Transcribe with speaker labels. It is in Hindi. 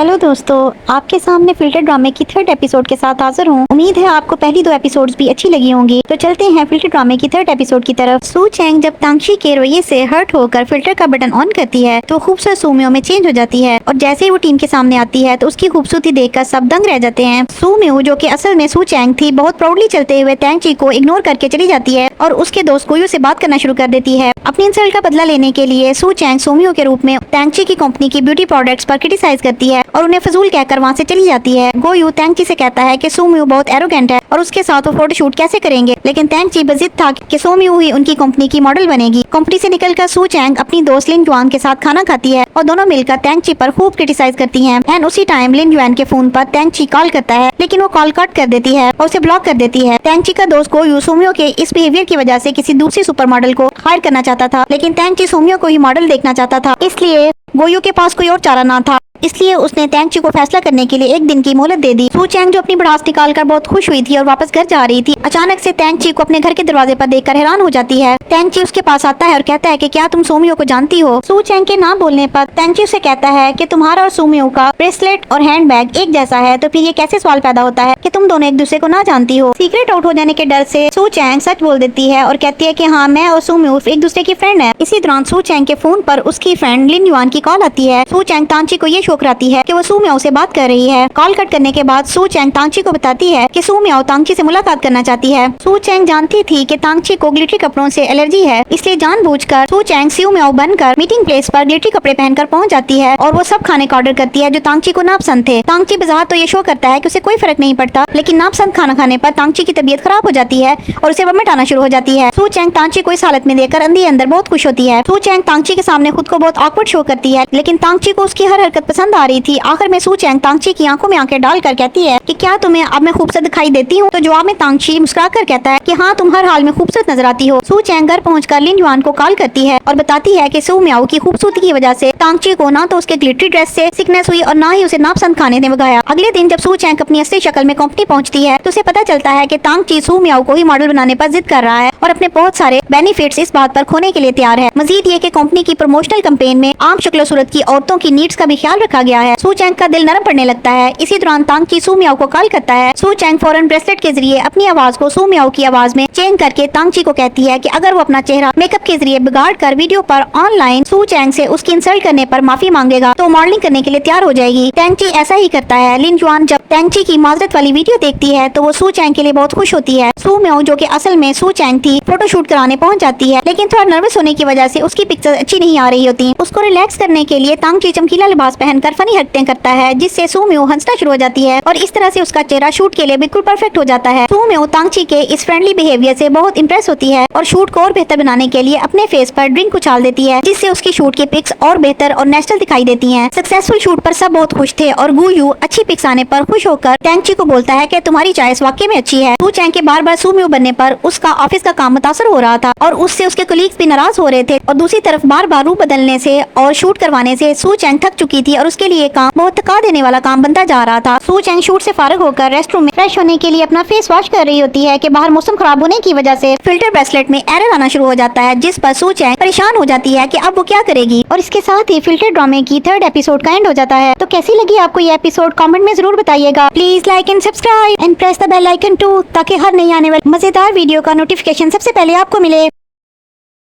Speaker 1: हेलो दोस्तों, आपके सामने फिल्टर ड्रामे की थर्ड एपिसोड के साथ हाजिर हूँ। उम्मीद है आपको पहली दो एपिसोड्स भी अच्छी लगी होंगी। तो चलते हैं फिल्टर ड्रामे की थर्ड एपिसोड की तरफ। सू चैंग जब तांगशी के रवैये से हर्ट होकर फिल्टर का बटन ऑन करती है तो खूबसूरत सूमियो में चेंज हो जाती है और जैसे ही वो टीम के सामने आती है तो उसकी खूबसूरती देखकर सब दंग रह जाते हैं। सूमियो जो कि असल में सू चैंग थी, बहुत प्राउडली चलते हुए तांगची को इग्नोर करके चली जाती है और उसके दोस्त गोयू से बात करना शुरू कर देती है। अपनी इंसल्ट का बदला लेने के लिए सू चैंग सूमियो के रूप में तांगची की कंपनी की ब्यूटी प्रोडक्ट्स पर क्रिटिसाइज करती है और उन्हें फजूल कहकर वहाँ से चली जाती है। गोयू तांगची से कहता है कि सूमियो बहुत एरोगेंट है और उसके साथ वो फोटोशूट कैसे करेंगे, लेकिन तांगची बजिद था कि सूमियो ही उनकी कंपनी की मॉडल बनेगी। कंपनी से निकलकर सू चैंग अपनी दोस्त लिन जुआन के साथ खाना खाती है और दोनों मिलकर तांगची पर खूब क्रिटिसाइज करती हैं। एंड उसी टाइम लिन जुआन के फोन पर तांगची कॉल करता है, लेकिन वो कॉल कट कर देती है और उसे ब्लॉक कर देती है। तांगची का दोस्त गोयू सूमियो के इस बिहेवियर की वजह से किसी दूसरी सुपर मॉडल को हायर करना चाहता था, लेकिन तांगची सूमियो को ही मॉडल देखना चाहता था, इसलिए गोयू के पास कोई और चारा ना था। इसलिए उसने तांगची को फैसला करने के लिए एक दिन की मोहलत दे दी। सू चैंग जो अपनी भड़ास निकालकर बहुत खुश हुई थी और वापस घर जा रही थी, अचानक से तांगची को अपने घर के दरवाजे पर देखकर हैरान हो जाती है। तांगची उसके पास आता है और कहता है कि क्या तुम सूमियो को जानती हो? सू चैंग के ना बोलने पर तांगची उसे कहता है कि तुम्हारा और सूमियो का ब्रेसलेट और हैंडबैग एक जैसा है, तो फिर ये कैसे सवाल पैदा होता है कि तुम दोनों एक दूसरे को ना जानती हो? सीक्रेट आउट हो जाने के डर से सू चैंग सच बोल देती है और कहती है कि हाँ, मैं और सूमियो एक दूसरे की फ्रेंड है। इसी दौरान सू चैंग के फोन पर उसकी फ्रेंड लिन युआन की कॉल आती है। सू चैंग तांगची को ये शो कराती है कि वो सू मियाओ से बात कर रही है। कॉल कट करने के बाद सू चैंग तांगची को बताती है कि सू मियाओ तांगची से मुलाकात करना चाहती है। सू चैंग जानती थी कि तांगची को ग्लिटरी कपड़ों से एलर्जी है, इसलिए जानबूझकर सू चैंग सू मियाओ बनकर मीटिंग प्लेस पर ग्लिटरी कपड़े पहनकर पहुंच जाती है और वो सब खाने का ऑर्डर करती है जो तांगची को नापसंद थे। तांगची बज़ाहिर तो ये शो करता है कि उसे कोई फर्क नहीं पड़ता, लेकिन नापसंद खाना खाने पर तांगची की तबीयत खराब हो जाती है और उसे वमिट आना शुरू हो जाती है। सू चैंग तांगची को इस हालत में देखकर अंदर बहुत खुश होती है। सू चैंग तांगची के सामने खुद को बहुत ऑकवर्ड शो करती है, लेकिन तांगची को उसकी हर हरकत पसंद आ रही थी। आखिर में सू चैंग तांगची की आंखों में आंखें डालकर कहती है कि क्या तुम्हें अब मैं खूबसूरत दिखाई देती हूँ? तो जवाब में तांगची मुस्कुराकर कहता है कि हाँ, तुम हर हाल में खूबसूरत नजर आती हो। सू चैंग घर पहुंचकर लिन युआन को कॉल करती है और बताती है कि सू मियाओ की खूबसूरती की वजह से तांगची को ना तो उसके ग्लिटरी ड्रेस से सिकनेस हुई और ना ही उसे नापसंद खाने ने भगाया। अगले दिन जब सू चैंग अपनी असली शक्ल में कंपनी पहुंचती है तो उसे पता चलता है कि तांगची सू मियाओ को ही मॉडल बनाने पर जिद कर रहा है और अपने बहुत सारे बेनिफिट्स इस बात पर खोने के लिए तैयार है। मजीद ये कि कंपनी की प्रमोशनल कैंपेन में आम शक्ल सूरत की औरतों की नीड्स का भी ख्याल रखा गया है। सू चैंग का दिल नरम पड़ने लगता है। इसी दौरान तांगची सू मियाओ को कॉल करता है। सू चैंग फौरन ब्रेसलेट के जरिए अपनी आवाज को सू मियाओ की आवाज में चेंज करके तांगची को कहती है कि अगर वो अपना चेहरा मेकअप के जरिए बिगाड़ कर वीडियो पर ऑनलाइन सू चैंग से उसकी इंसल्ट करने पर माफी मांगेगा तो मॉडलिंग करने के लिए तैयार हो जाएगी। तांगची ऐसा ही करता है। लिन जुआन जब तांगची की माजरत वाली वीडियो देखती है तो वो सू चैंग के लिए बहुत खुश होती है। सू मियाओ जो कि असल में सू चैंग थी, फोटोशूट कराने पहुंच जाती है, लेकिन थोड़ा नर्वस होने की वजह से उसकी पिक्चर अच्छी नहीं आ रही होती। उसको रिलैक्स करने के लिए तांगची चमकीला लिबास पहनकर फनी हरकतें करता है, जिससे सू मियाओ हंसना शुरू हो जाती है और इस तरह से उसका चेहरा शूट के लिए बिल्कुल परफेक्ट हो जाता है। सू मियाओ तांगची के इस फ्रेंडली बिहेवियर से बहुत इंप्रेस होती है और शूट को और बेहतर बनाने के लिए अपने फेस पर ड्रिंक उछाल देती है, जिससे उसकी शूट की पिक्स और बेहतर और नेचुरल दिखाई देती हैं। सक्सेसफुल शूट पर सब बहुत खुश थे और गोयू अच्छी पिक्स आने पर खुश होकर तांगची को बोलता है कि तुम्हारी चॉइस वाकई में अच्छी है। सू चैंग के बार बार सू मियाओ बनने पर उसका ऑफिस का काम मुतासर हो रहा था और उससे उसके कलीग्स भी नाराज हो रहे थे और दूसरी तरफ बार बार रूप बदलने से और शूट करवाने से सू चैंग थक चुकी थी और उसके लिए काम बहुत थका देने वाला काम बनता जा रहा था। सू चैंग शूट से फारिग होकर रेस्टरूम में फ्रेश होने के लिए अपना फेस वॉश कर रही होती है कि बाहर मौसम खराब होने की वजह से फिल्टर ब्रेसलेट में एरर आना शुरू हो जाता है, जिस पर सू चैंग परेशान हो जाती है कि अब वो क्या करेगी। और इसके साथ ही फिल्टर ड्रामे की थर्ड एपिसोड का एंड हो जाता है। तो कैसी लगी आपको ये एपिसोड कमेंट में जरूर बताइएगा। Please like and subscribe and press the bell icon too, ताकि हर नई आने वाली मजेदार वीडियो का नोटिफिकेशन सबसे पहले आपको मिले।